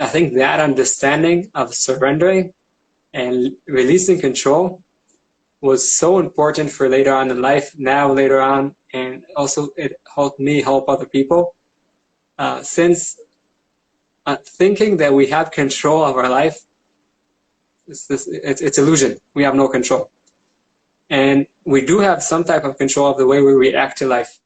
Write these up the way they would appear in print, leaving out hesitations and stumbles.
I think that understanding of surrendering and releasing control was so important for later on in life, now later on, and also it helped me help other people. Since thinking that we have control of our life, it's illusion. We have no control. And we do have some type of control of the way we react to life.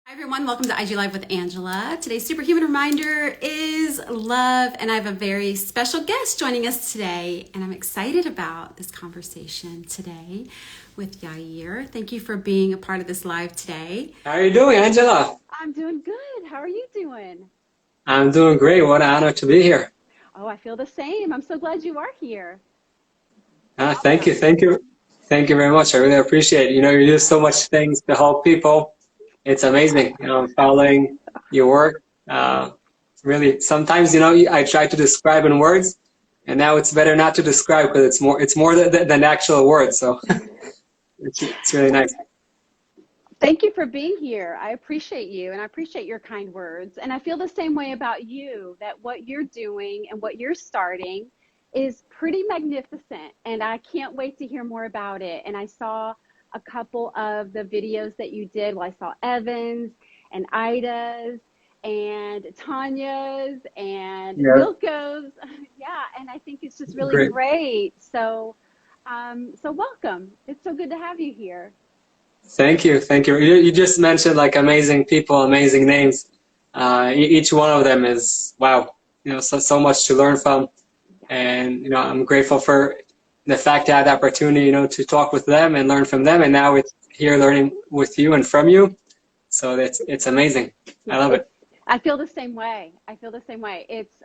Hi everyone, welcome to IG Live with Angela. Today's superhuman reminder is love, and I have a very special guest joining us today, and I'm excited about this conversation today with Yair. Thank you for being a part of this live today. How are you doing, Angela? I'm doing good. How are you doing? I'm doing great. What an honor to be here. Oh, I feel the same. I'm so glad you are here. Thank you. Thank you very much. I really appreciate it. You know, you do so much things to help people. It's amazing, you know, following your work. Really, sometimes, you know, I try to describe in words, and now it's better not to describe because it's more than actual words. So it's really nice. Thank you for being here. I appreciate you, and I appreciate your kind words. And I feel the same way about you, that what you're doing and what you're starting is pretty magnificent, and I can't wait to hear more about it. And I saw a couple of the videos that you did. Well, I saw Evan's and Ida's and Tanya's and Milko's. Yeah, and I think it's just really great. So, so welcome. It's so good to have you here. Thank you. Thank you. You just mentioned like amazing people, amazing names. Each one of them is, wow, you know, so much to learn from. And, you know, I'm grateful for the fact to have the opportunity, you know, to talk with them and learn from them. And now it's here learning with you and from you. So it's amazing. I love it. I feel the same way. I feel the same way. It's,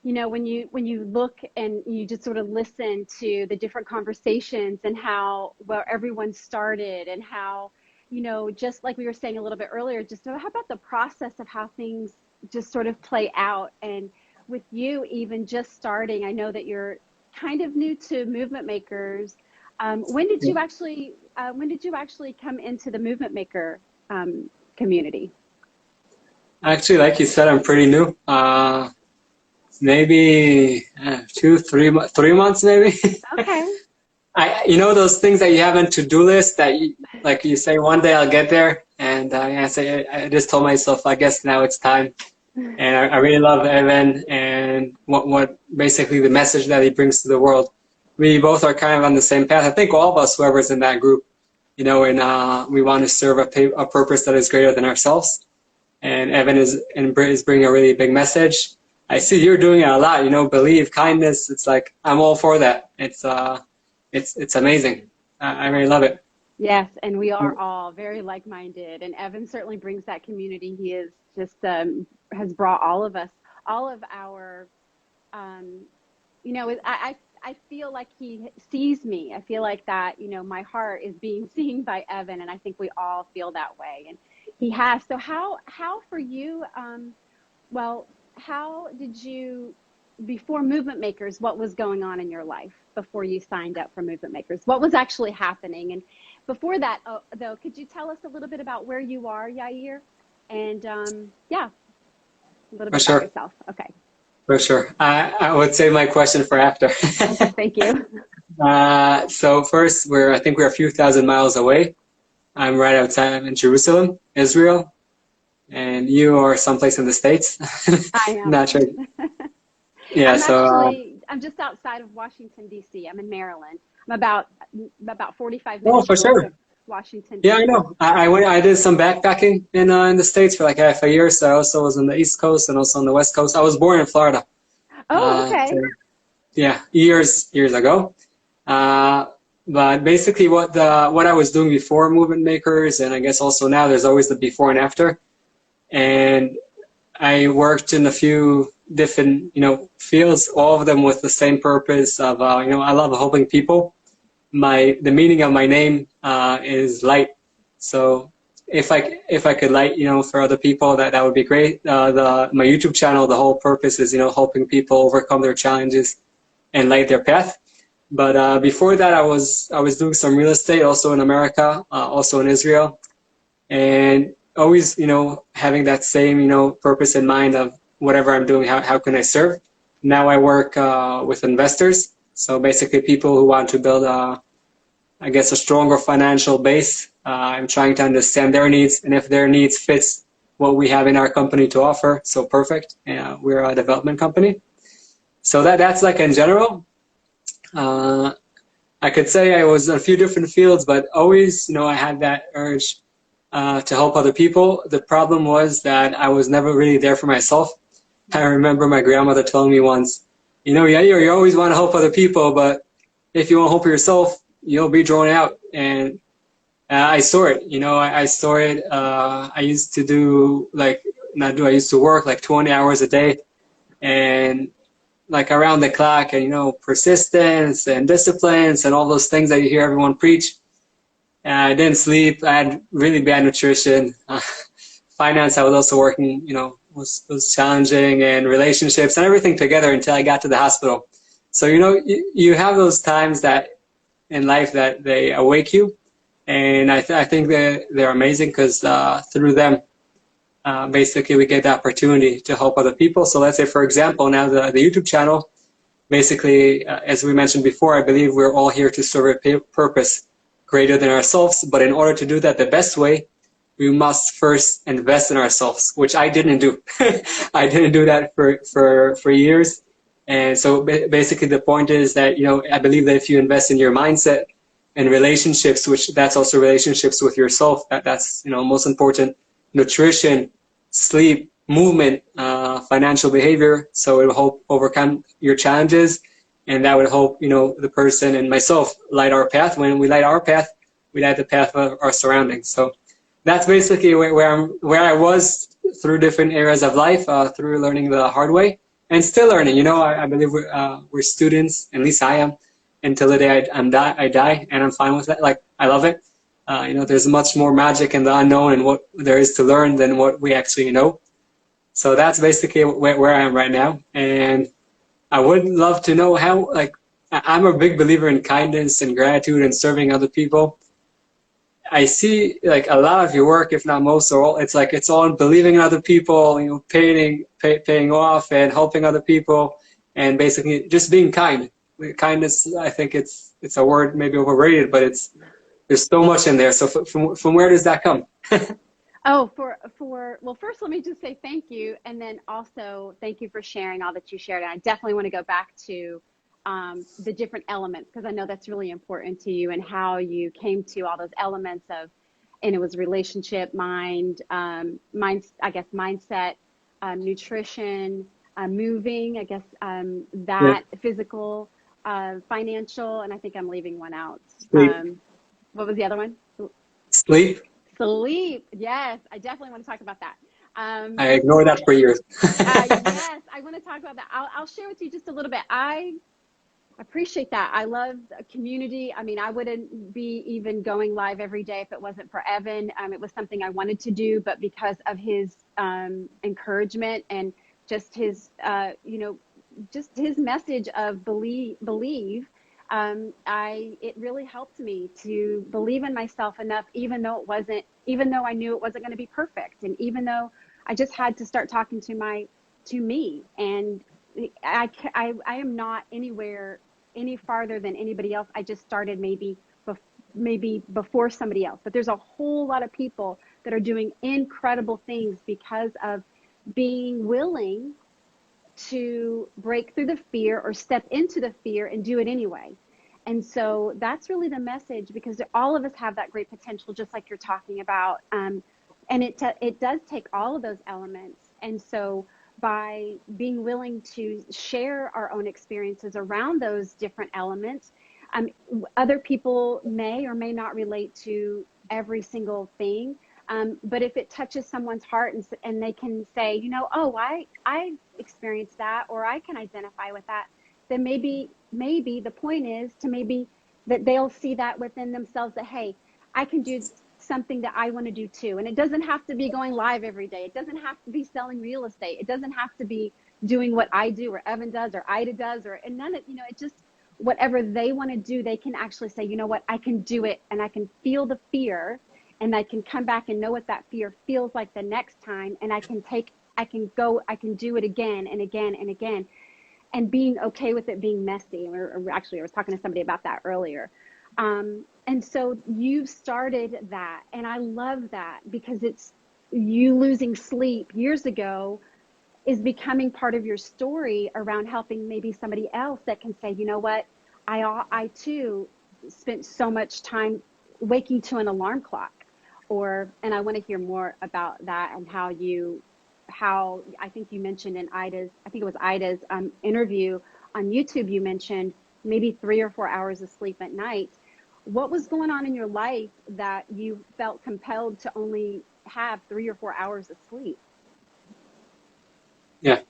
you know, when you look and you just sort of listen to the different conversations and where everyone started and how, you know, just like we were saying a little bit earlier, just how about the process of how things just sort of play out. And with you even just starting, I know that you're kind of new to Movement Makers. When did you actually come into the Movement Maker community? Actually, like you said, I'm pretty new. Maybe 3 months, maybe. Okay. You know those things that you have on to-do list that like you say one day I'll get there, and I just told myself I guess now it's time. And I really love Evan and what basically the message that he brings to the world. We both are kind of on the same path. I think all of us, whoever's in that group, you know, and we want to serve a purpose that is greater than ourselves. And Evan is bringing a really big message. I see you're doing it a lot, you know, believe, kindness. It's like, I'm all for that. It's amazing. I really love it. Yes, and we are all very like-minded, and Evan certainly brings that community. He is just has brought all of our, you know, I feel like he sees me. I feel like that, you know, my heart is being seen by Evan, and I think we all feel that way, and he has. So how for you, well, how did you, before Movement Makers, what was going on in your life before you signed up for Movement Makers? What was actually happening? And before that, though, could you tell us a little bit about where you are, Yair? And yeah, a little bit about yourself. Okay. For sure. I would save my question for after. Thank you. So first, I think we're a few thousand miles away. I'm right outside in Jerusalem, Israel. And you are someplace in the States. I am. Not sure. Yeah, I'm just outside of Washington, D.C. I'm in Maryland. I'm about 45 minutes for sure. Of Washington, D.C. Yeah, I know. I did some backpacking in the States for like half a year. So I also was on the East Coast and also on the West Coast. I was born in Florida. Oh, okay. Yeah, years ago. But basically what I was doing before Movement Makers, and I guess also now, there's always the before and after. And I worked in a few different, you know, fields, all of them with the same purpose of, you know, I love helping people. The meaning of my name is light. So if I could light, for other people, that would be great. My YouTube channel, the whole purpose is, helping people overcome their challenges and light their path. But before that, I was doing some real estate also in America, also in Israel, and always, having that same, purpose in mind of whatever I'm doing, how can I serve? Now I work with investors, so basically people who want to build I guess, a stronger financial base. I'm trying to understand their needs, and if their needs fits what we have in our company to offer, so perfect. We're a development company. So that's like in general. I could say I was in a few different fields, but always, I had that urge to help other people. The problem was that I was never really there for myself. I remember my grandmother telling me once, yeah, you always want to help other people, but if you want to help yourself, you'll be drawn out. And I saw it, I saw it. I used to do I used to work like 20 hours a day, and like around the clock, and persistence and disciplines and all those things that you hear everyone preach. I didn't sleep. I had really bad nutrition. Finance, I was also working, was challenging, and relationships and everything together until I got to the hospital. So, you have those times that in life that they awake you, and I think they're amazing because through them, basically we get the opportunity to help other people. So let's say, for example, now the YouTube channel, basically, as we mentioned before, I believe we're all here to serve a purpose greater than ourselves. But in order to do that the best way, we must first invest in ourselves, which I didn't do. I didn't do that for years. And so basically the point is that, I believe that if you invest in your mindset and relationships, which that's also relationships with yourself, that's, most important, nutrition, sleep, movement, financial behavior. So it will help overcome your challenges, and that would help, the person and myself light our path. When we light our path, we light the path of our surroundings. So that's basically where I was through different areas of life, through learning the hard way. And still learning, I believe we're students, at least I am, until the day I die, and I'm fine with that. Like, I love it. There's much more magic in the unknown and what there is to learn than what we actually know. So that's basically where I am right now. And I would love to know how, I'm a big believer in kindness and gratitude and serving other people. I see a lot of your work, if not most, or all, it's all believing in other people, paying off and helping other people, and basically just being kind. Kindness, I think it's a word maybe overrated, but there's so much in there. So from where does that come? Oh, well, first, let me just say thank you. And then also thank you for sharing all that you shared. And I definitely want to go back to the different elements, because I know that's really important to you, and how you came to all those elements of, and it was relationship, mindset, nutrition, moving, Yeah. physical, financial, and I think I'm leaving one out. Sleep. What was the other one? Sleep. Sleep. Yes, I definitely want to talk about that. I ignored that for years. Yes, I want to talk about that. I'll share with you just a little bit. I appreciate that. I love a community. I mean, I wouldn't be even going live every day if it wasn't for Evan. It was something I wanted to do, but because of his encouragement and just his, just his message of believe. It really helped me to believe in myself enough, even though I knew it wasn't going to be perfect. And even though I just had to start talking to me, and I am not anywhere any farther than anybody else. I just started maybe before somebody else, but there's a whole lot of people that are doing incredible things because of being willing to break through the fear or step into the fear and do it anyway. And so that's really the message, because all of us have that great potential, just like you're talking about. And it does take all of those elements. And so by being willing to share our own experiences around those different elements, other people may or may not relate to every single thing. But if it touches someone's heart and they can say, oh, I experienced that, or I can identify with that, then maybe the point is to maybe that they'll see that within themselves, that, hey, I can do something that I want to do too. And it doesn't have to be going live every day. It doesn't have to be selling real estate. It doesn't have to be doing what I do or Evan does or Ida does, and none of, it just, whatever they want to do, they can actually say, you know what, I can do it, and I can feel the fear, and I can come back and know what that fear feels like the next time, and I can do it again and again and again, and being okay with it being messy. I was talking to somebody about that earlier. And so you've started that, and I love that, because it's you losing sleep years ago is becoming part of your story around helping maybe somebody else that can say, you know what, I too spent so much time waking to an alarm clock, and I want to hear more about that, and how I think you mentioned in Ida's interview on YouTube, you mentioned maybe 3 or 4 hours of sleep at night. What was going on in your life that you felt compelled to only have 3 or 4 hours of sleep? Yeah.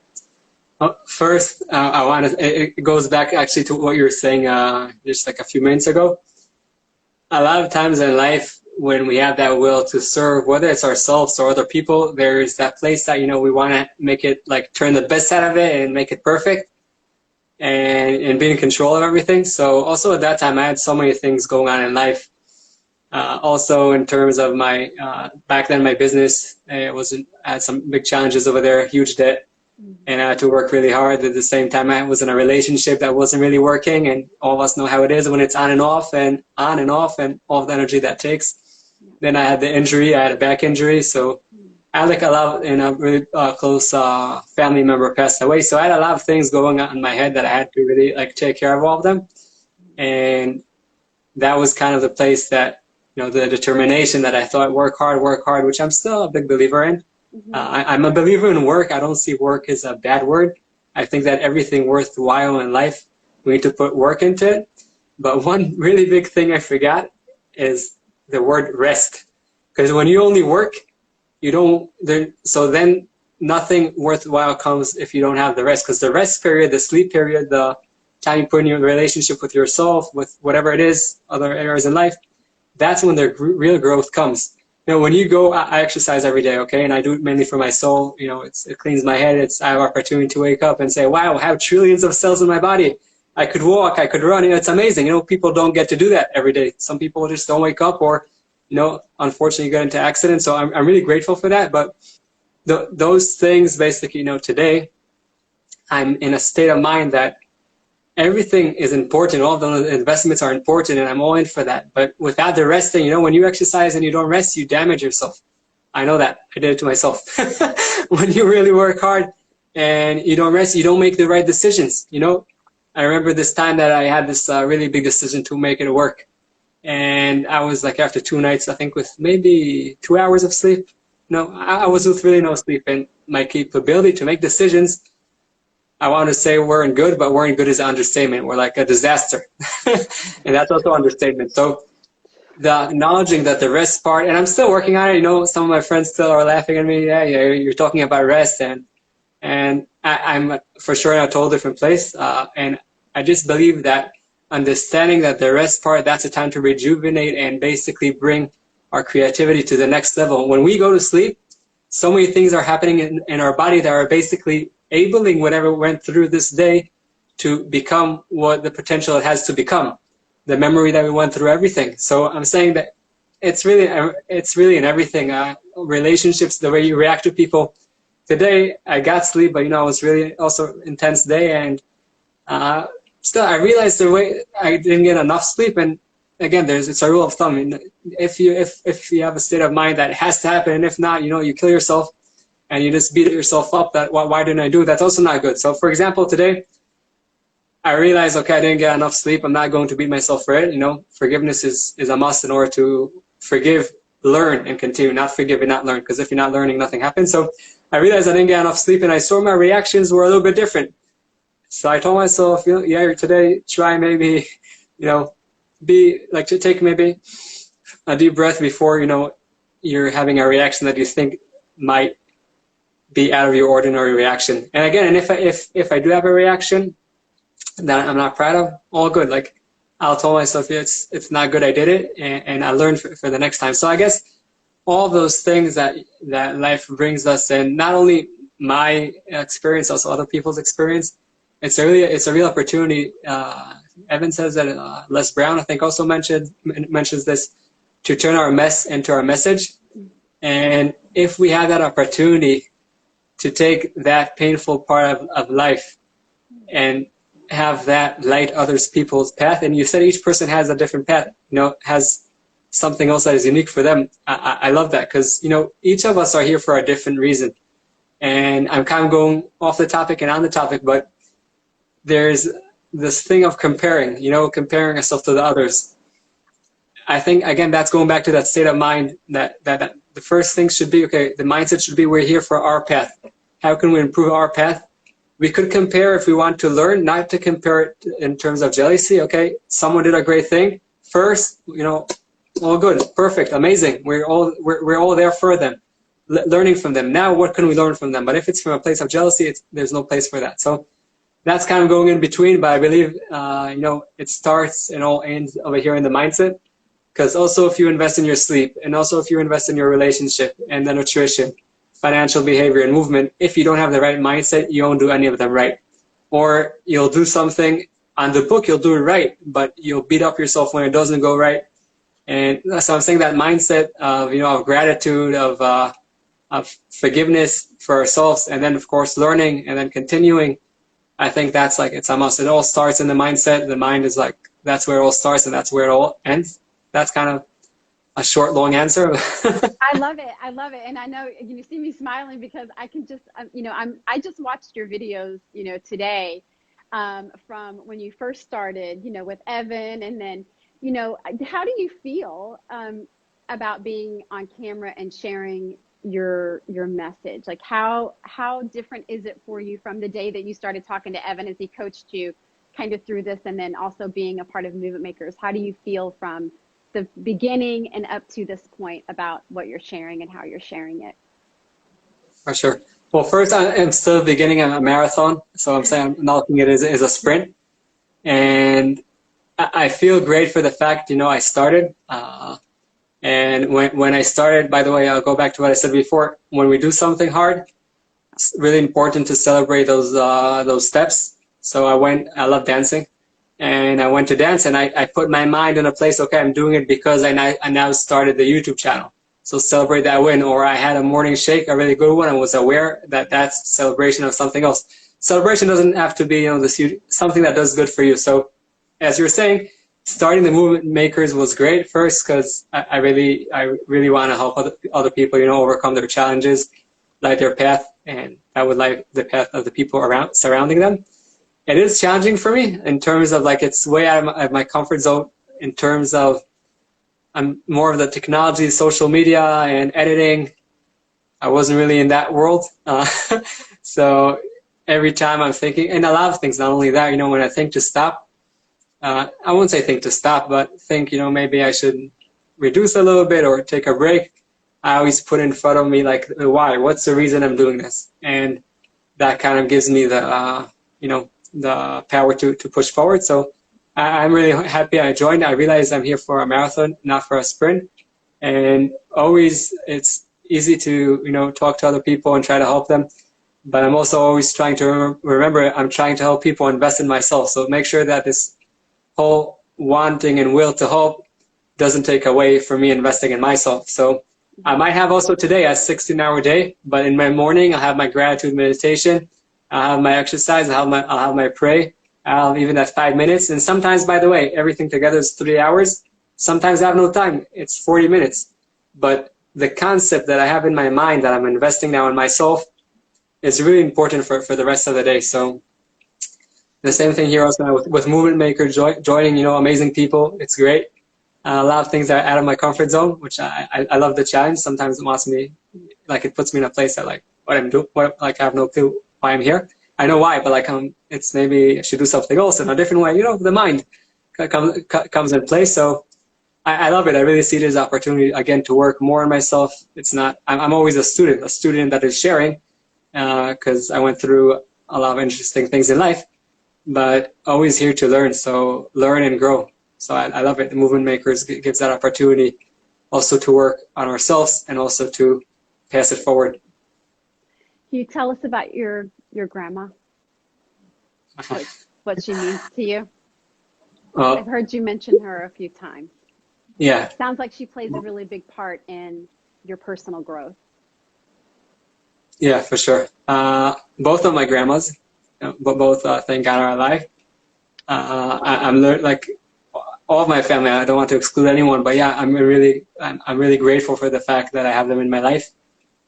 First, it goes back actually to what you were saying just like a few minutes ago. A lot of times in life, when we have that will to serve, whether it's ourselves or other people, there's that place that, we want to make it, like, turn the best out of it and make it perfect, and be in control of everything. So also at that time, I had so many things going on in life. Also in terms of my, back then, my business, I had some big challenges over there, huge debt. And I had to work really hard. At the same time, I was in a relationship that wasn't really working, and all of us know how it is when it's on and off, and all the energy that takes. Then I had the injury. I had a back injury, so I had a really close family member passed away. So I had a lot of things going on in my head that I had to really take care of all of them. And that was kind of the place that, the determination that I thought, work hard, which I'm still a big believer in. I'm a believer in work. I don't see work as a bad word. I think that everything worthwhile in life, we need to put work into it. But one really big thing I forgot is the word rest. Because when you only work, so then nothing worthwhile comes if you don't have the rest. Because the rest period, the sleep period, the time you put in your relationship with yourself, with whatever it is, other areas in life, that's when the real growth comes. When you go, I exercise every day, okay? And I do it mainly for my soul. It cleans my head. I have opportunity to wake up and say, wow, I have trillions of cells in my body. I could walk, I could run. It's amazing. People don't get to do that every day. Some people just don't wake up, or, unfortunately get into accidents. So I'm really grateful for that. But those things, basically, today, I'm in a state of mind that everything is important. All the investments are important, and I'm all in for that. But without the resting, when you exercise and you don't rest, you damage yourself. I know that. I did it to myself. When you really work hard and you don't rest, you don't make the right decisions. I remember this time that I had this really big decision to make it work. And I was after 2 nights, I think, with maybe 2 hours of sleep. I was with really no sleep, and my capability to make decisions, I want to say weren't good, but weren't good is an understatement. We're like a disaster. And that's also understatement. So the acknowledging that the rest part, and I'm still working on it. Some of my friends still are laughing at me. Yeah, you're talking about rest. And I'm for sure in a total different place. And I just believe that understanding that the rest part, that's a time to rejuvenate and basically bring our creativity to the next level. When we go to sleep, so many things are happening in our body that are basically enabling whatever went through this day to become what the potential it has to become, the memory that we went through, everything. So I'm saying that it's really in everything. Relationships, the way you react to people. Today I got sleep, but it was really also intense day, and still I realized the way I didn't get enough sleep. And again, it's a rule of thumb. If you have a state of mind that it has to happen, and if not, you kill yourself. And you just beat yourself up that, why didn't I do it? That's also not good. So for example, today, I realized, okay, I didn't get enough sleep. I'm not going to beat myself for it. Forgiveness is a must in order to forgive, learn, and continue. Not forgive and not learn, because if you're not learning, nothing happens. So I realized I didn't get enough sleep, and I saw my reactions were a little bit different. So I told myself, today, try maybe, to take maybe a deep breath before, you're having a reaction that you think might be out of your ordinary reaction. And again, if I do have a reaction that I'm not proud of, all good. I'll tell myself, yeah, it's not good, I did it, and I learned for the next time. So I guess all those things that life brings us, and not only my experience, also other people's experience, it's a real opportunity. Evan says that Les Brown, I think, also mentions this, to turn our mess into our message. And if we have that opportunity to take that painful part of life and have that light others people's path, and you said each person has a different path, has something else that is unique for them. I love that, because each of us are here for a different reason. And I'm kind of going off the topic and on the topic, but there's this thing of comparing comparing yourself to the others. I think, again, that's going back to that state of mind, that the first thing should be, okay, the mindset should be, we're here for our path. How can we improve our path? We could compare if we want to learn, not to compare it in terms of jealousy. Okay, someone did a great thing first, all good, perfect, amazing. We're all there for them, learning from them. Now, what can we learn from them? But if it's from a place of jealousy, there's no place for that. So that's kind of going in between. But I believe, it starts and all ends over here in the mindset. Because also, if you invest in your sleep, and also if you invest in your relationship and the nutrition, financial behavior, and movement, if you don't have the right mindset, you won't do any of them right. Or you'll do something on the book, you'll do it right, but you'll beat up yourself when it doesn't go right. And so I'm saying that mindset of, of gratitude, of forgiveness for ourselves, and then of course learning, and then continuing. I think that's like, it's almost, it all starts in the mindset. The mind is like, that's where it all starts and that's where it all ends. That's kind of a short, long answer. I love it. I love it. And I know you see me smiling because I can just, I just watched your videos, today, from when you first started, with Evan, and then, how do you feel about being on camera and sharing your message? Like how different is it for you from the day that you started talking to Evan as he coached you kind of through this, and then also being a part of Movement Makers? How do you feel from the beginning and up to this point about what you're sharing and how you're sharing it? For sure. Well, first, I'm still beginning a marathon, so I'm saying I'm not looking at it as a sprint. And I feel great for the fact, I started. And when I started, by the way, I'll go back to what I said before. When we do something hard, it's really important to celebrate those steps. So I love dancing. And I went to dance, and I put my mind in a place, okay, I'm doing it because I now started the YouTube channel. So celebrate that win. Or I had a morning shake, a really good one, and was aware that that's celebration of something else. Celebration doesn't have to be, something that does good for you. So as you're saying, starting the Movement Makers was great first, because I really want to help other people, overcome their challenges, light their path, and I would light the path of the people surrounding them. It is challenging for me in terms of it's way out of my comfort zone, in terms of I'm more of the technology, social media, and editing. I wasn't really in that world. So every time I'm thinking, and a lot of things, not only that, when I think to stop, I won't say think to stop, but think, maybe I should reduce a little bit or take a break. I always put in front of me, why? What's the reason I'm doing this? And that kind of gives me the, the power to push forward. So I'm really happy I joined. I realized I'm here for a marathon, not for a sprint. And always, it's easy to, talk to other people and try to help them. But I'm also always trying to remember I'm trying to help people invest in myself. So make sure that this whole wanting and will to help doesn't take away from me investing in myself. So I might have also today a 16-hour day, but in my morning, I'll have my gratitude meditation. I'll have my exercise, I'll have my pray, I'll even have 5 minutes. And sometimes, by the way, everything together is 3 hours. Sometimes I have no time, it's 40 minutes. But the concept that I have in my mind that I'm investing now in myself is really important for the rest of the day. So the same thing here also with Movement Maker, joining, amazing people. It's great. A lot of things are out of my comfort zone, which I love the challenge. Sometimes it wants me, it puts me in a place that what I'm doing, I have no clue why I'm here. I know why, but it's maybe I should do something else in a different way. The mind comes in place. So I love it. I really see it as an opportunity, again, to work more on myself. It's not, I'm always a student that is sharing, because I went through a lot of interesting things in life, but always here to learn. So learn and grow. So I love it. The Movement Makers gives that opportunity also to work on ourselves and also to pass it forward. Can you tell us about your grandma? What she means to you? Well, I've heard you mention her a few times. yeah, Sounds like she plays a really big part in your personal growth. yeah, for sure. Both of my grandmas, but both thank God are alive. I'm like all of my family. I don't want to exclude anyone, but yeah, I'm really grateful for the fact that I have them in my life.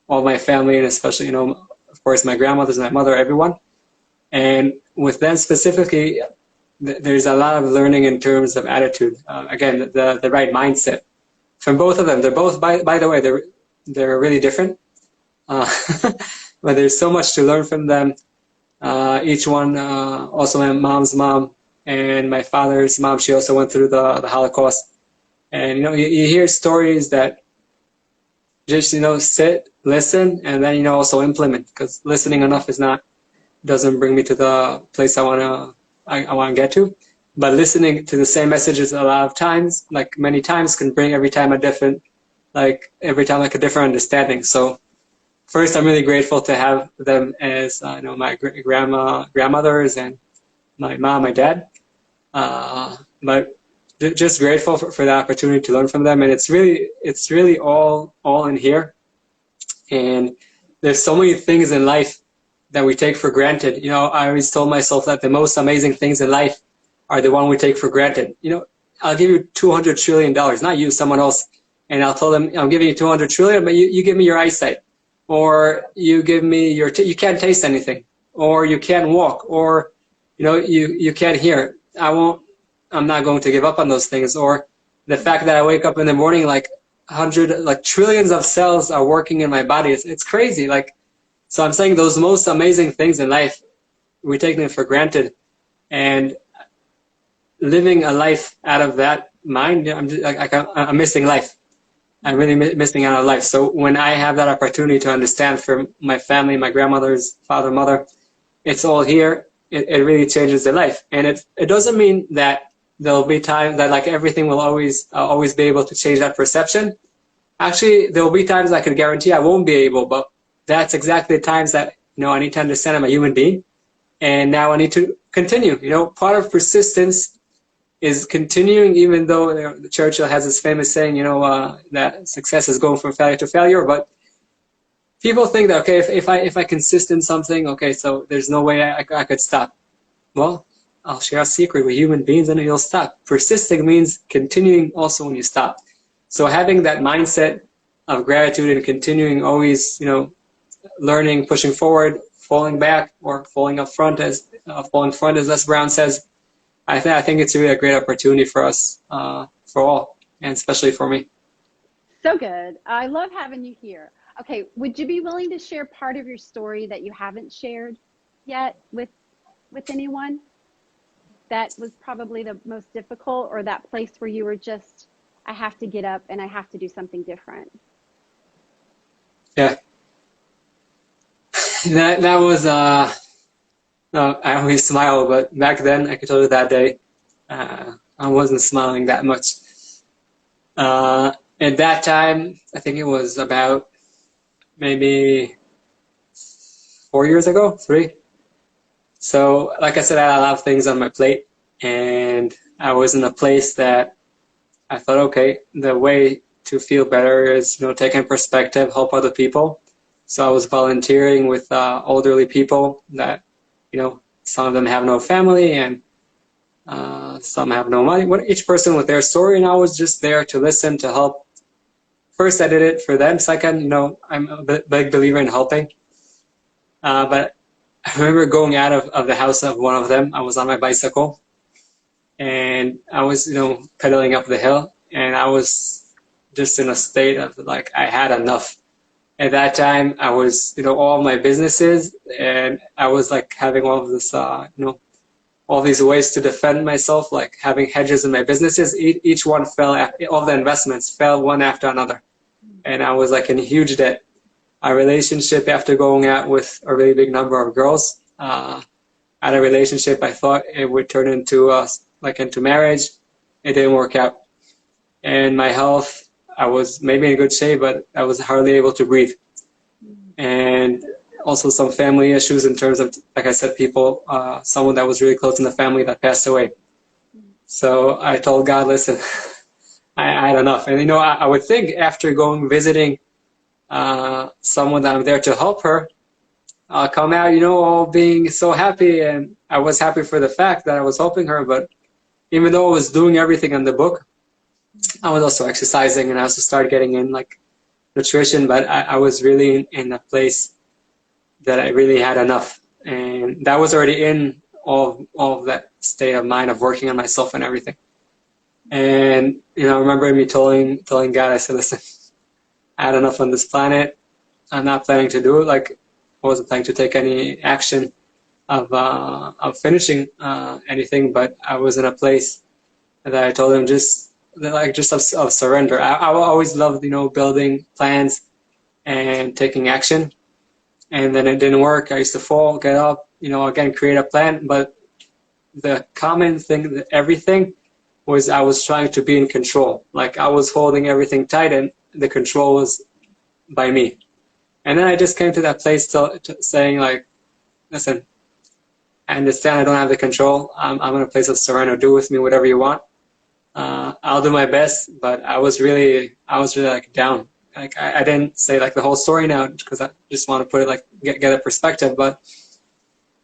All my family, and especially, of course, my grandmothers, my mother, everyone. And with them specifically, there's a lot of learning in terms of attitude. Again, the right mindset from both of them. They're both, by the way, they're really different. But there's so much to learn from them. Each one, also my mom's mom and my father's mom, she also went through the Holocaust. And, you hear stories that just, sit, listen, and then, also implement, because listening enough doesn't bring me to the place I want to get to. But listening to the same messages a lot of times, like many times, can bring every time a different understanding. So first, I'm really grateful to have them as my grandmothers and my mom, my dad. But just grateful for the opportunity to learn from them, and it's really all in here. And there's so many things in life that we take for granted. I always told myself that the most amazing things in life are the one we take for granted. I'll give you $200 trillion, not you, someone else, and I'll tell them I'm giving you $200 trillion, but you give me your eyesight. Or you give me you can't taste anything, or you can't walk, or you can't hear. I'm not going to give up on those things. Or the fact that I wake up in the morning, like trillions of cells are working in my body. It's crazy. So I'm saying those most amazing things in life, we take them for granted, and living a life out of that mind, I'm missing life. I'm really missing out on life. So when I have that opportunity to understand from my family, my grandmother's father, mother, it's all here. It really changes their life. And it doesn't mean that there'll be times that everything will always be able to change that perception. Actually, there'll be times I can guarantee I won't be able, but that's exactly the times that, I need to understand I'm a human being. And now I need to continue. Part of persistence is continuing, even though Churchill has this famous saying, that success is going from failure to failure. But people think that, okay, if I consist in something, okay, so there's no way I could stop. Well, I'll share a secret with human beings, and you'll stop. Persisting means continuing also when you stop. So having that mindset of gratitude and continuing always, learning, pushing forward, falling back, or falling front, as Les Brown says, I think it's really a great opportunity for us, for all, and especially for me. So good. I love having you here. Okay, would you be willing to share part of your story that you haven't shared yet with anyone? That was probably the most difficult, or that place where you were just, I have to get up and I have to do something different. Yeah. That was, I always smile, but back then, I could tell you that day, I wasn't smiling that much. At that time, I think it was about maybe 4 years ago, 3. So, like I said, I had a lot of things on my plate, and I was in a place that I thought, okay, the way to feel better is, taking perspective, help other people. So I was volunteering with elderly people that, some of them have no family, and some have no money. Each person with their story, and I was just there to listen, to help. First, I did it for them. Second, I'm a big believer in helping. But I remember going out of the house of one of them. I was on my bicycle, and I was, pedaling up the hill, and I was just in a state of I had enough. At that time, I was, all my businesses, and I was having all of this, all these ways to defend myself, having hedges in my businesses. Each one fell, all the investments fell one after another. And I was in huge debt. A relationship, after going out with a really big number of girls, had a relationship I thought it would turn into into marriage. it didn't work out. And my health, I was maybe in good shape, but I was hardly able to breathe. And also some family issues in terms of, like I said, people, someone that was really close in the family that passed away. So I told God, listen, I had enough. And, you know, I would think after going visiting someone that I'm there to help her, I'll come out, you know, all being so happy. And I was happy for the fact that I was helping her. But even though I was doing everything in the book, I was also exercising, and I also started getting in like nutrition. But I was really in a place that I really had enough. And that was already in all of that state of mind of working on myself and everything. And, you know, I remember me telling God, I said, listen, I had enough on this planet. I'm not planning to do it. Like, I wasn't planning to take any action of finishing anything, but I was in a place that I told him just of surrender. I always loved, you know, building plans and taking action. And then it didn't work. I used to fall, get up, you know, again, create a plan. But the common thing, everything, was I was trying to be in control. Like, I was holding everything tight, and the control was by me. And then I just came to that place to saying, like, listen, I understand I don't have the control. I'm in a place of surrender. Do with me whatever you want. I'll do my best. But I was really like down. Like, I didn't say like the whole story now because I just want to put it like get a perspective. But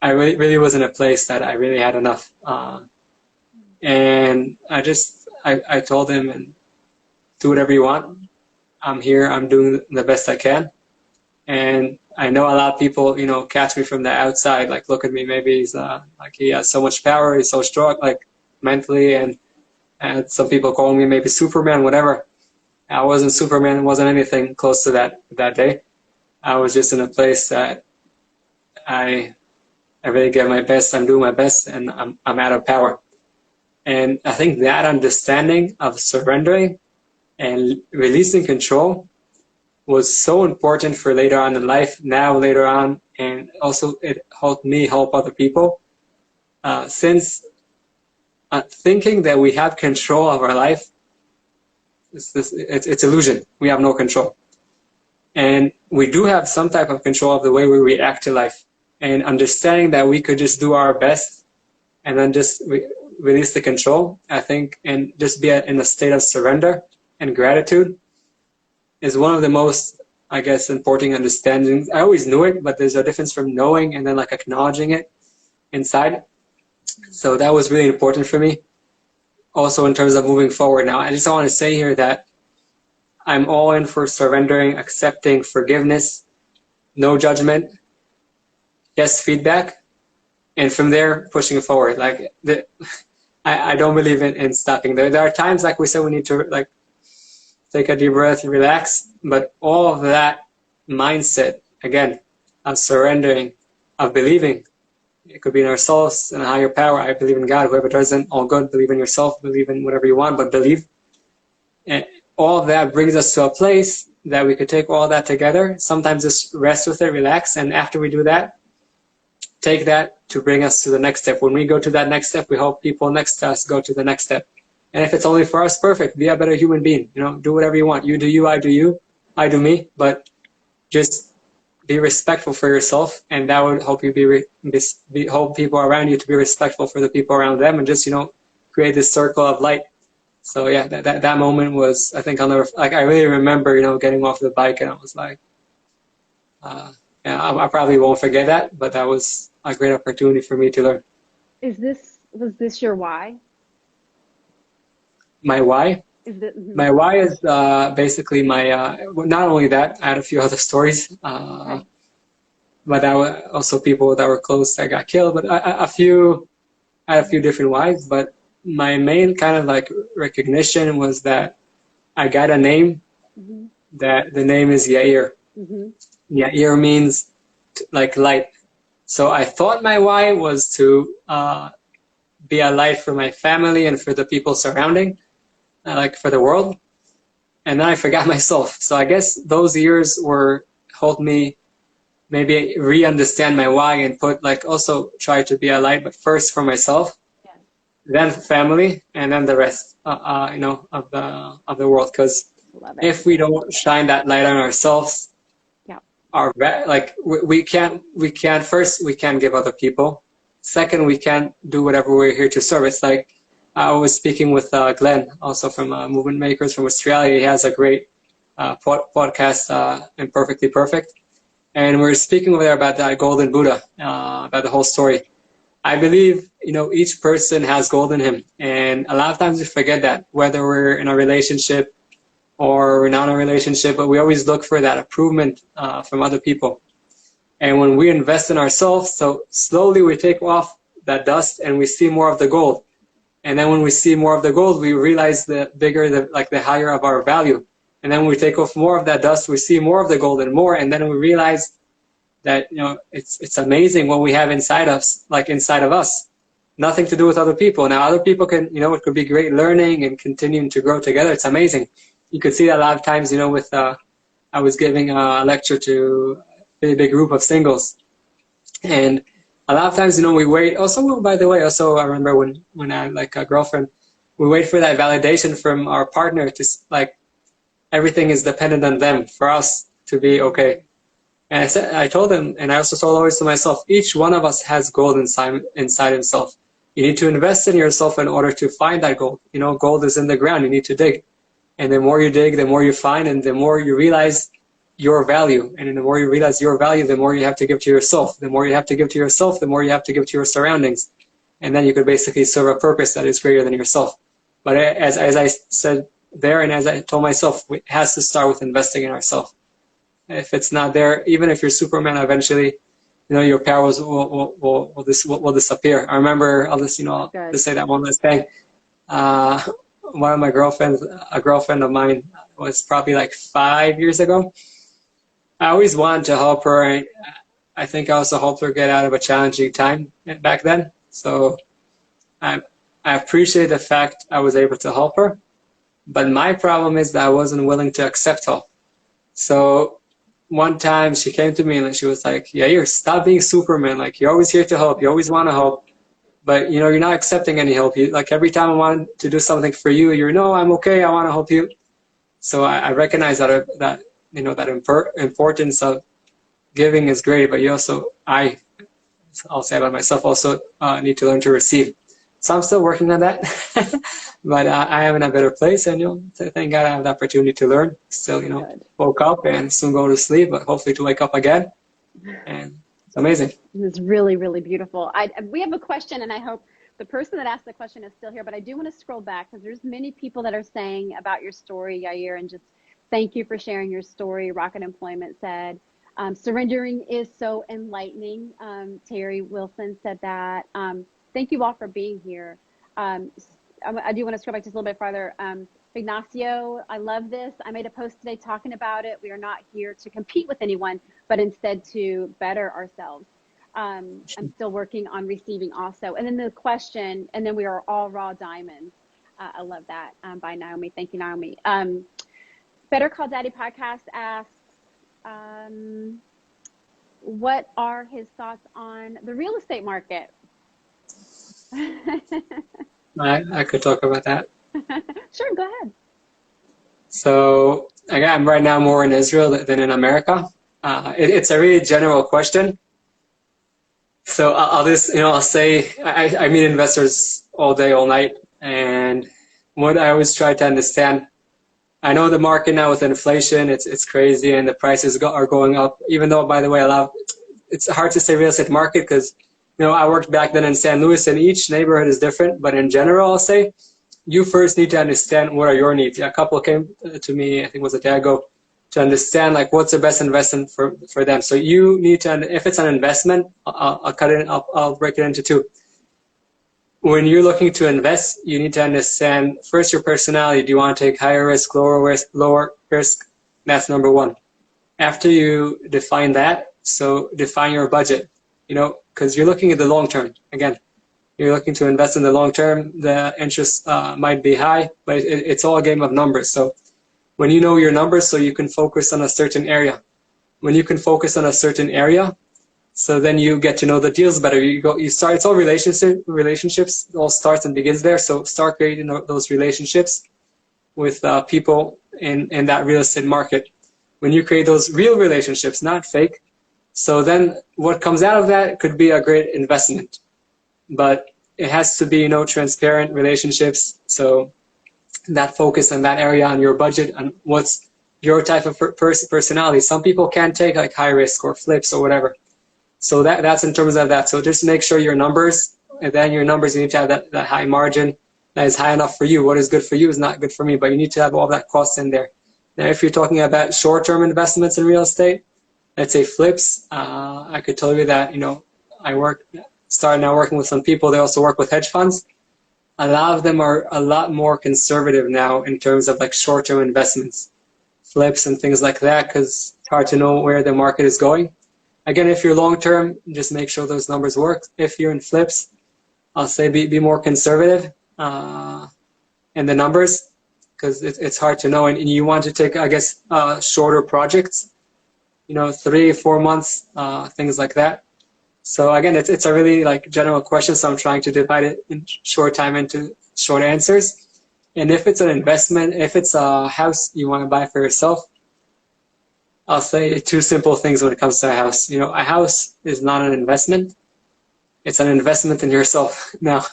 I really was in a place that I really had enough. And I told him, and do whatever you want. I'm here. I'm doing the best I can. And I know a lot of people, you know, catch me from the outside, like, look at me, maybe he's like, he has so much power, he's so strong, like, mentally, and some people call me maybe Superman, whatever. I wasn't Superman, wasn't anything close to that day. I was just in a place that I really gave my best, I'm doing my best, and I'm out of power. And I think that understanding of surrendering and releasing control was so important for later on in life, now later on, and also it helped me help other people. Since thinking that we have control of our life, it's illusion. We have no control. And we do have some type of control of the way we react to life. And understanding that we could just do our best and then just release the control, I think, and just be in a state of surrender and gratitude is one of the most, I guess, important understandings. I always knew it, but there's a difference from knowing and then like acknowledging it inside. So that was really important for me. Also in terms of moving forward now, I just want to say here that I'm all in for surrendering, accepting, forgiveness, no judgment, yes feedback, and from there pushing forward. Like I don't believe in stopping. There are times, like we said, we need to like take a deep breath, relax, but all of that mindset, again, of surrendering, of believing, it could be in ourselves and a higher power. I believe in God. Whoever doesn't, all good. Believe in yourself. Believe in whatever you want, but believe. And all of that brings us to a place that we could take all that together. Sometimes just rest with it, relax, and after we do that, take that to bring us to the next step. When we go to that next step, we help people next to us go to the next step. And if it's only for us, perfect. Be a better human being. You know, do whatever you want. You do you, I do you, I do me. But just be respectful for yourself, and that would help you help people around you to be respectful for the people around them, and just, you know, create this circle of light. So yeah, that moment was, I think I'll never, like, I really remember, you know, getting off the bike, and I was like, yeah, I probably won't forget that, but that was a great opportunity for me to learn. Was this your why? My why? Mm-hmm. My why is basically my, not only that, I had a few other stories, Okay. but I were also people that were close that got killed, but I had a few different whys, but my main kind of like recognition was that I got a name, Mm-hmm. that the name is Yair. Mm-hmm. Yair means like light. So I thought my why was to be a light for my family and for the people surrounding, like for the world. And then I forgot myself. So I guess those years helped me maybe re-understand my why and also try to be a light, but first for myself. Yeah. then family, and then the rest, of the world. Because Love it. if we don't shine that light on ourselves, Yeah. we can't first, we can't give other people. Second, we can't do whatever we're here to serve. It's like I was speaking with Glenn, also from Movement Makers from Australia. He has a great podcast, Imperfectly Perfect. And we're speaking over there about that golden Buddha, about the whole story. I believe, each person has gold in him. And a lot of times we forget that, whether we're in a relationship or we're not in a relationship, but we always look for that approval from other people. And when we invest in ourselves, so slowly we take off that dust and we see more of the gold. And then when we see more of the gold, we realize the bigger, the higher of our value. And then when we take off more of that dust, we see more of the gold and more. And then we realize that, it's amazing what we have inside us, like inside of us. Nothing to do with other people. Now, other people can, it could be great learning and continuing to grow together. It's amazing. You could see that a lot of times, I was giving a lecture to a big group of singles. And a lot of times, we wait. Also, by the way, I remember when I had like a girlfriend, we wait for that validation from our partner to everything is dependent on them for us to be okay. And I told them, and I also told always to myself, each one of us has gold inside himself. You need to invest in yourself in order to find that gold. Gold is in the ground. You need to dig. And the more you dig, the more you find, and the more you realize your value. And the more you realize your value, the more you have to give to yourself. The more you have to give to yourself, the more you have to give to your surroundings. And then you could basically serve a purpose that is greater than yourself. But as I said there, and as I told myself, it has to start with investing in ourselves. If it's not there, even if you're Superman, eventually, your powers will disappear. I remember, I'll just say that one last thing. One of my girlfriends, a girlfriend of mine, was probably like 5 years ago. I always wanted to help her. I think I also helped her get out of a challenging time back then. So I appreciate the fact I was able to help her. But my problem is that I wasn't willing to accept help. So one time she came to me and she was like, Yair, stop being Superman. Like, you're always here to help. You always want to help. But, you're not accepting any help. Every time I want to do something for you, no, I'm okay. I want to help you. So I recognize that importance of giving is great. But I'll say about myself, also need to learn to receive. So I'm still working on that. But I am in a better place. And, thank God I have the opportunity to learn. Still, woke up and soon go to sleep, but hopefully to wake up again. And it's amazing. It's really, really beautiful. We have a question, and I hope the person that asked the question is still here, but I do want to scroll back because there's many people that are saying about your story, Yair, and just thank you for sharing your story. Rocket Employment said, surrendering is so enlightening. Terry Wilson said that. Thank you all for being here. I do want to scroll back just a little bit farther. Ignacio, I love this. I made a post today talking about it. We are not here to compete with anyone, but instead to better ourselves. I'm still working on receiving also. And then the question, and then we are all raw diamonds. I love that, by Naomi. Thank you, Naomi. Better Call Daddy podcast asks, what are his thoughts on the real estate market? I could talk about that. Sure, go ahead. So again, I'm right now more in Israel than in America. It's a really general question. So I'll just, I'll say, I meet investors all day, all night. And what I always try to understand, I know the market now with inflation, it's crazy and the prices are going up. Even though, by the way, it's hard to say real estate market because, I worked back then in San Luis and each neighborhood is different. But in general, I'll say, you first need to understand what are your needs. A couple came to me, I think it was a day ago, to understand what's the best investment for them. So you need to, if it's an investment, I'll break it into two. When you're looking to invest, you need to understand first your personality. Do you want to take higher risk, lower risk? That's number one. After you define that, so define your budget, because you're looking at the long term. Again, you're looking to invest in the long term. The interest might be high, but it's all a game of numbers. So when you know your numbers, so you can focus on a certain area. When you can focus on a certain area, So then you get to know the deals better. You start, it's all relationships, it all starts and begins there. So start creating those relationships with people in that real estate market. When you create those real relationships, not fake, so then what comes out of that could be a great investment. But it has to be, transparent relationships. So that focus on that area, on your budget, on what's your type of personality. Some people can't take like high risk or flips or whatever. So that's in terms of that. So just make sure your numbers, and then your numbers, you need to have that high margin that is high enough for you. What is good for you is not good for me, but you need to have all that cost in there. Now, if you're talking about short-term investments in real estate, let's say flips, I could tell you that, I started now working with some people. They also work with hedge funds. A lot of them are a lot more conservative now in terms of like short-term investments, flips and things like that, because it's hard to know where the market is going. Again, if you're long-term, just make sure those numbers work. If you're in flips, I'll say be more conservative in the numbers, because it's hard to know. And you want to take, I guess, shorter projects, 3-4 months, things like that. So again, it's a really like general question. So I'm trying to divide it in short time into short answers. And if it's an investment, if it's a house you want to buy for yourself, I'll say 2 simple things when it comes to a house. A house is not an investment. It's an investment in yourself. Now,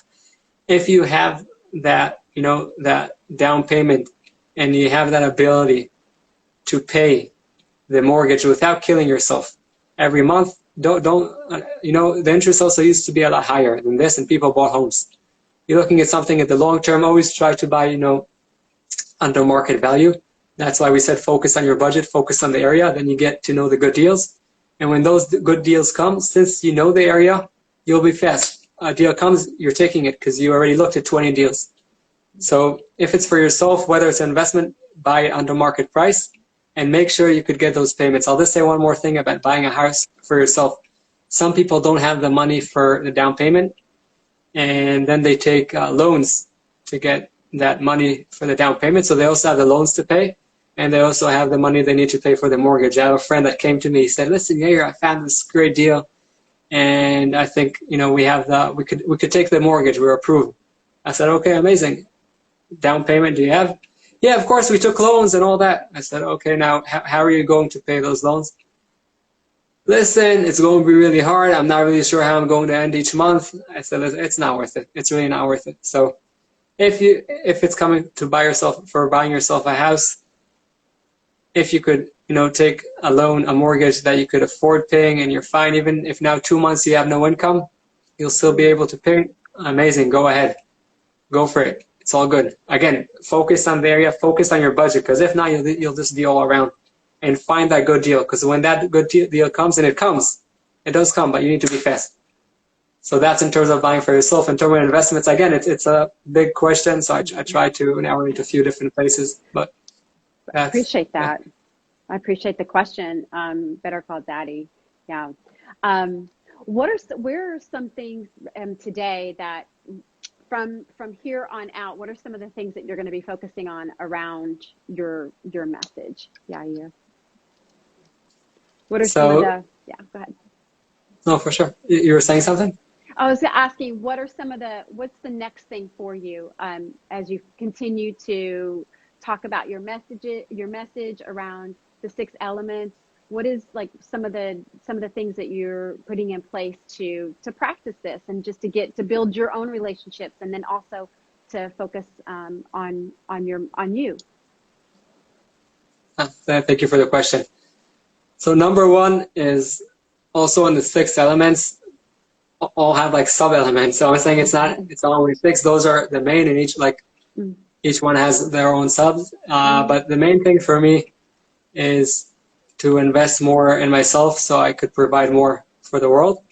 if you have that, that down payment and you have that ability to pay the mortgage without killing yourself every month, the interest also used to be a lot higher than this, and people bought homes. You're looking at something at the long term, always try to buy, under market value. That's why we said focus on your budget, focus on the area, then you get to know the good deals. And when those good deals come, since you know the area, you'll be fast. A deal comes, you're taking it because you already looked at 20 deals. So if it's for yourself, whether it's an investment, buy it under market price and make sure you could get those payments. I'll just say one more thing about buying a house for yourself. Some people don't have the money for the down payment, and then they take loans to get that money for the down payment. So they also have the loans to pay, and they also have the money they need to pay for the mortgage. I have a friend that came to me. He said, "Listen, Yair, I found this great deal, and I think we could take the mortgage. We're approved." I said, "Okay, amazing. Down payment do you have?" "Yeah, of course, we took loans and all that." I said, "Okay, now how are you going to pay those loans?" "Listen, it's going to be really hard. I'm not really sure how I'm going to end each month." I said, "It's not worth it. It's really not worth it." So if it's coming to buying yourself a house, if you could, take a loan, a mortgage that you could afford paying, and you're fine, even if now 2 months you have no income, you'll still be able to pay. Amazing. Go ahead. Go for it. It's all good. Again, focus on the area, focus on your budget, because if not, you'll just be all around. And find that good deal, because when that good deal comes, and it does come, but you need to be fast. So that's in terms of buying for yourself. In terms of investments, again, it's a big question, so I try to narrow it into a few different places. But I appreciate that. Yeah. I appreciate the question. Better call Daddy. Yeah. Where are some things today that from here on out, what are some of the things that you're going to be focusing on around your message? Yeah. What are some of the, go ahead. No, for sure. You were saying something? I was asking, what's the next thing for you as you continue to talk about your message around the 6 elements? What is like some of the things that you're putting in place to practice this, and just to build your own relationships, and then also to focus on you? Thank you for the question. So number 1 is also in the 6 elements, all have like sub elements. So I'm saying it's not only 6. Those are the main, and each one has their own subs. But the main thing for me is to invest more in myself so I could provide more for the world.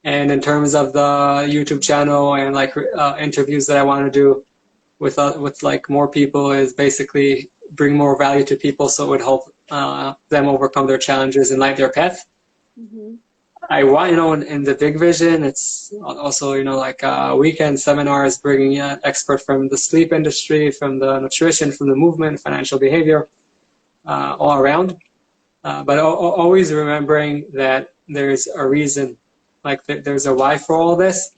And in terms of the YouTube channel and like interviews that I want to do with like more people, is basically bring more value to people, so it would help them overcome their challenges and light their path. Mm-hmm. I want, in the big vision, it's also, like weekend seminars, bringing an expert from the sleep industry, from the nutrition, from the movement, financial behavior, all around. But always remembering that there's a reason, like there's a why for all this.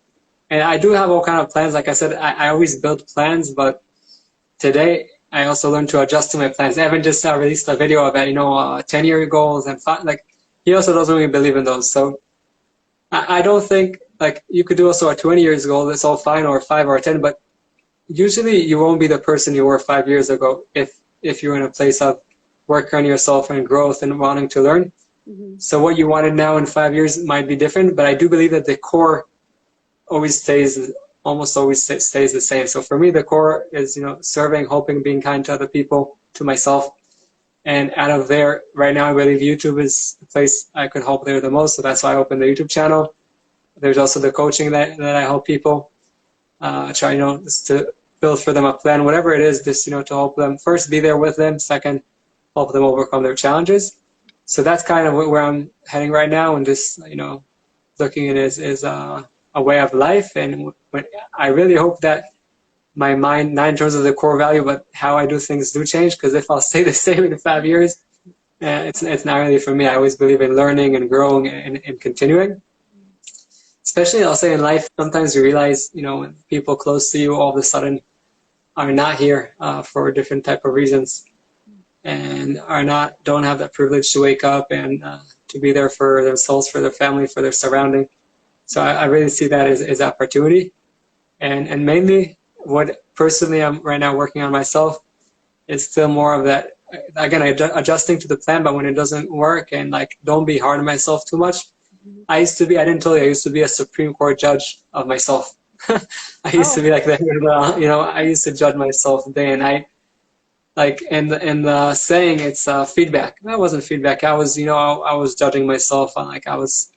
And I do have all kind of plans. Like I said, I always build plans, but today I also learned to adjust to my plans. Evan just released a video about, 10-year goals and like he also doesn't really believe in those. So I don't think, like, you could do also a 20 years goal, that's all fine, or 5 or 10, but usually you won't be the person you were 5 years ago if you're in a place of work on yourself and growth and wanting to learn. Mm-hmm. So what you wanted now in 5 years might be different, but I do believe that the core almost always stays the same. So for me, the core is, serving, hoping, being kind to other people, to myself. And out of there, right now, I believe YouTube is the place I could help there the most. So that's why I opened the YouTube channel. There's also the coaching that I help people try, just to build for them a plan, whatever it is, just, to help them first be there with them. Second, help them overcome their challenges. So that's kind of where I'm heading right now. And just, looking at it as a way of life. And I really hope that my mind, not in terms of the core value, but how I do things do change. Because if I'll stay the same in 5 years, it's not really for me. I always believe in learning and growing and continuing. Especially, I'll say, in life, sometimes you realize, when people close to you all of a sudden are not here for different type of reasons, and don't have that privilege to wake up and to be there for themselves, for their family, for their surrounding. So I really see that as opportunity, and mainly what personally I'm right now working on myself is still more of that, again, adjusting to the plan, but when it doesn't work, and like, don't be hard on myself too much. I used to be a Supreme Court judge of myself. I used to be like that, I used to judge myself day and night. Like, in the saying, it's feedback. That wasn't feedback. I was judging myself on, like, I was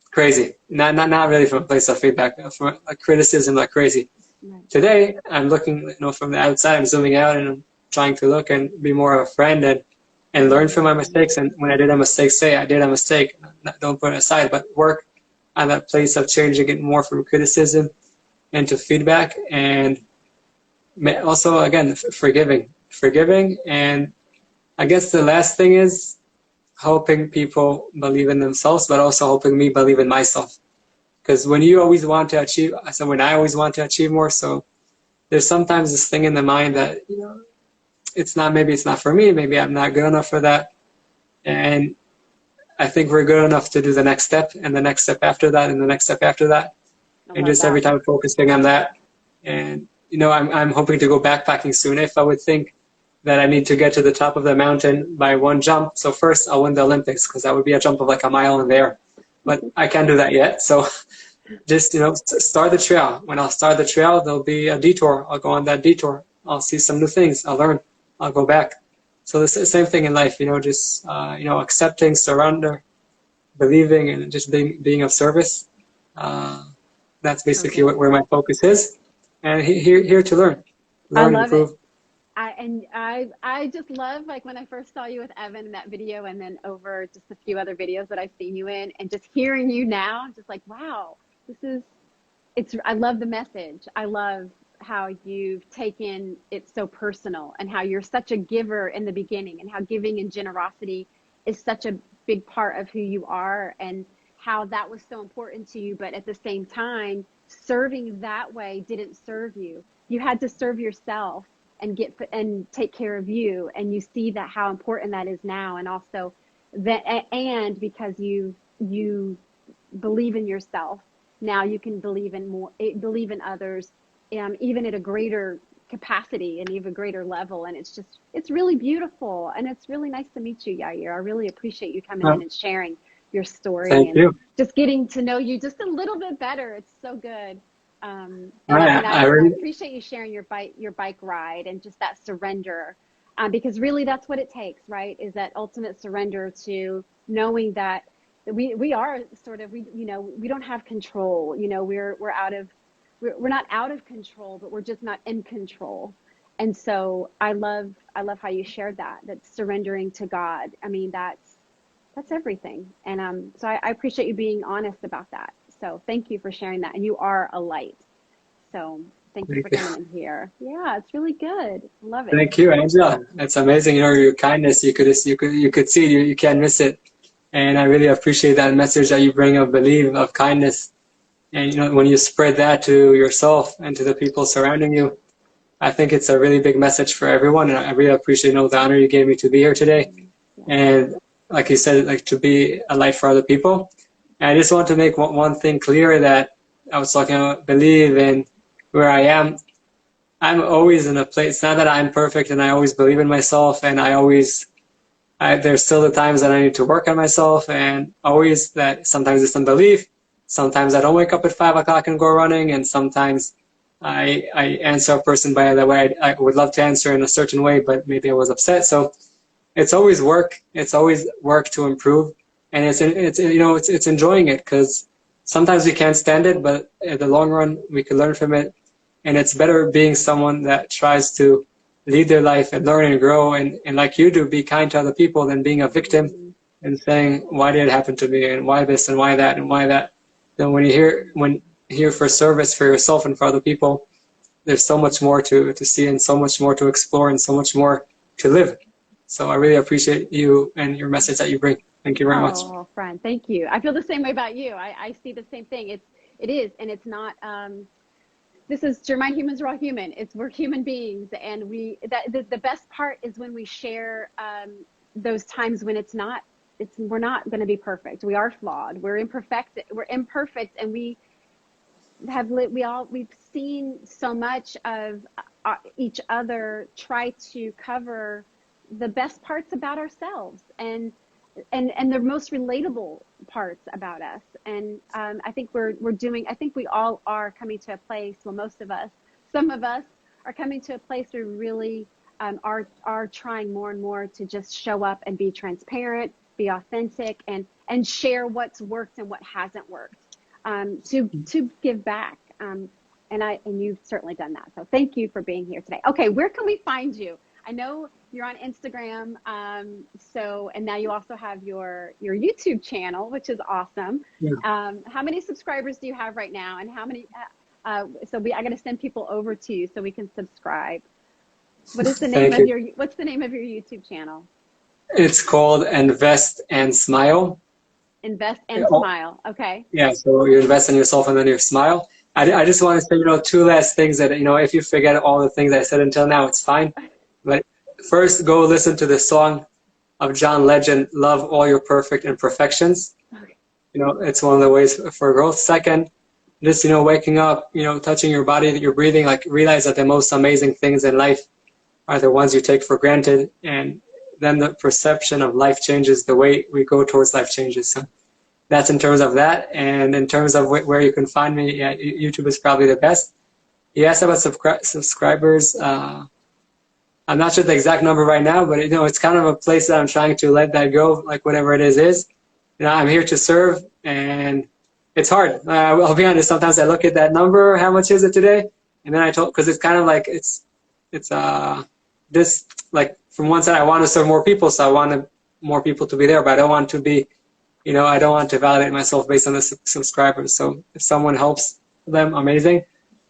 crazy. Not really from a place of feedback, from a criticism, like crazy. Right. Today, I'm looking, from the outside, I'm zooming out, and I'm trying to look and be more of a friend and learn from my mistakes. And when I did a mistake, say I did a mistake. Don't put it aside, but work on that place of changing it more from criticism into feedback. And also, again, forgiving. And I guess the last thing is helping people believe in themselves, but also helping me believe in myself. Because when you always want to achieve, when I always want to achieve more, so there's sometimes this thing in the mind that, maybe it's not for me, maybe I'm not good enough for that. And I think we're good enough to do the next step, and the next step after that, and the next step after that. And just every time focusing on that. And, I'm hoping to go backpacking soon. If I would think that I need to get to the top of the mountain by one jump, so first I'll win the Olympics, because that would be a jump of like a mile in the air. But I can't do that yet. So just, start the trail. When I'll start the trail, there'll be a detour. I'll go on that detour. I'll see some new things. I'll learn. I'll go back. So it's the same thing in life, just, accepting, surrender, believing, and just being of service. That's basically where my focus is. And here to learn I love improve. It. I just love, like, when I first saw you with Evan in that video, and then over just a few other videos that I've seen you in, and just hearing you now, just like, wow, I love the message. I love how you've taken it so personal, and how you're such a giver in the beginning, and how giving and generosity is such a big part of who you are, and how that was so important to you. But at the same time, serving that way didn't serve you. You had to serve yourself and take care of you, and you see that how important that is now. And also that, and because you believe in yourself, now you can believe in others, even at a greater capacity and even greater level. And it's really beautiful, and it's really nice to meet you, Yair. I really appreciate you coming in and sharing your story. Thank you. Just getting to know you just a little bit better. It's so good. And I I really appreciate you sharing your bike ride, and just that surrender, because really that's what it takes, right? Is that ultimate surrender to knowing that we are sort of, we don't have control. We're not out of control, but we're just not in control. And so I love how you shared that surrendering to God. I mean, that's everything. And so I appreciate you being honest about that. So thank you for sharing that. And you are a light. So thank you for coming in here. Yeah, it's really good. Love it. Thank you, Angela. That's amazing. Your kindness, you could see, you can't miss it. And I really appreciate that message that you bring of belief, of kindness. And when you spread that to yourself and to the people surrounding you, I think it's a really big message for everyone. And I really appreciate the honor you gave me to be here today. And like you said, like to be a light for other people. And I just want to make one thing clear that I was talking about believe in where I am. I'm always in a place, not that I'm perfect and I always believe in myself and there's still the times that I need to work on myself and always that sometimes it's unbelief. Sometimes I don't wake up at 5 o'clock and go running, and sometimes I answer a person by the way I would love to answer in a certain way, but maybe I was upset. So it's always work. It's always work to improve, and it's enjoying it because sometimes we can't stand it, but in the long run we can learn from it, and it's better being someone that tries to lead their life and learn and grow, and like you do, be kind to other people than being a victim and saying why did it happen to me and why this and why that and why that. Then when you're here for service for yourself and for other people, there's so much more to see and so much more to explore and so much more to live. So I really appreciate you and your message that you bring. Thank you very much. Oh, friend, thank you. I feel the same way about you. I see the same thing. It is, and it's not. This is to remind humans we're all human. We're human beings, and the best part is when we share those times when we're not going to be perfect. We are flawed. We're imperfect, and we've seen so much of each other try to cover the best parts about ourselves and the most relatable parts about us. And I think I think we all are coming to a place, well, most of us, some of us are coming to a place where we really are trying more and more to just show up and be transparent, be authentic, and share what's worked and what hasn't worked, to give back. And you've certainly done that. So thank you for being here today. Okay, where can we find you? I know you're on Instagram, and now you also have your YouTube channel, which is awesome. Yeah. How many subscribers do you have right now, and how many? I got to send people over to you so we can subscribe. What's the name of your YouTube channel? It's called Invest and Smile. Invest and Smile. Okay. Yeah. So you invest in yourself and then you smile. I just want to say, two last things that, if you forget all the things I said until now, it's fine. But first, go listen to the song of John Legend, Love All Your Perfect Imperfections. Okay. It's one of the ways for growth. Second, just, waking up, touching your body, that you're breathing, like realize that the most amazing things in life are the ones you take for granted. And then the perception of life changes, the way we go towards life changes. So that's in terms of that. And in terms of where you can find me, yeah, YouTube is probably the best. You asked about subscribers. I'm not sure the exact number right now, but it's kind of a place that I'm trying to let that go, like whatever it is. I'm here to serve, and it's hard. I'll be honest. Sometimes I look at that number, how much is it today? And then because it's kind of like it's this, like, from one side I want to serve more people, so I want more people to be there, but I don't want to be, I don't want to validate myself based on the subscribers. So if someone helps them, amazing.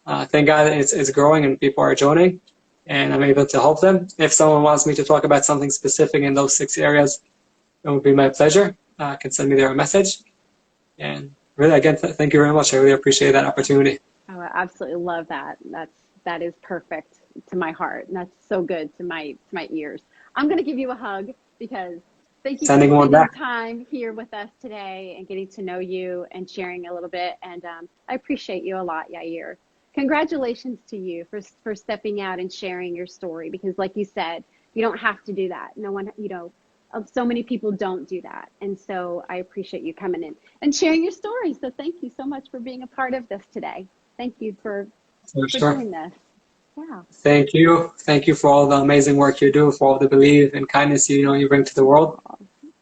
Thank God it's growing and people are joining, and I'm able to help them. If someone wants me to talk about something specific in those 6 areas, it would be my pleasure. Can send me there a message. And really, again, thank you very much. I really appreciate that opportunity. Oh, I absolutely love that. That is perfect to my heart, and that's so good to my ears. I'm going to give you a hug because thank you for spending time here with us today and getting to know you and sharing a little bit. And I appreciate you a lot, Yair. Congratulations to you for stepping out and sharing your story, because like you said, you don't have to do that. No one, so many people don't do that. And so I appreciate you coming in and sharing your story. So thank you so much for being a part of this today. Thank you for doing this. Yeah. Thank you. Thank you for all the amazing work you do, for all the belief and kindness you bring to the world.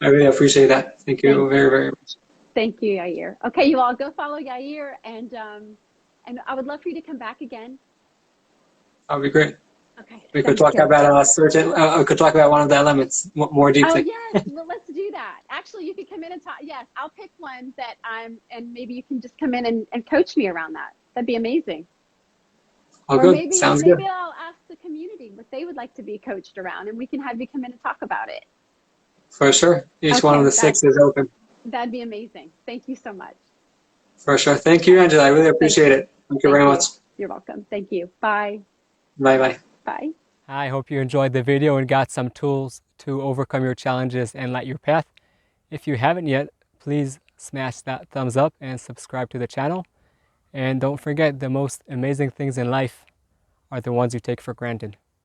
I really appreciate that. Thank you very, very much. Thank you, Yair. Okay, you all go follow Yair, and I would love for you to come back again. That would be great. Okay. We could talk about we could talk about one of the elements more deeply. Oh yes, well, let's do that. Actually, you could come in and talk. Yes, I'll pick one that and maybe you can just come in and coach me around that. That'd be amazing. Oh, good. Sounds good. Maybe I'll ask the community what they would like to be coached around, and we can have you come in and talk about it. For sure. Each one of Okay, the six is open. that'd be amazing. Thank you so much. For sure. Thank you, Angela. I really Thank appreciate you. it. Thank you Thank very much. you. You're welcome. Thank you. Bye. Bye bye. Bye. I hope you enjoyed the video and got some tools to overcome your challenges and light your path. If you haven't yet, please smash that thumbs up and subscribe to the channel. And don't forget, the most amazing things in life are the ones you take for granted.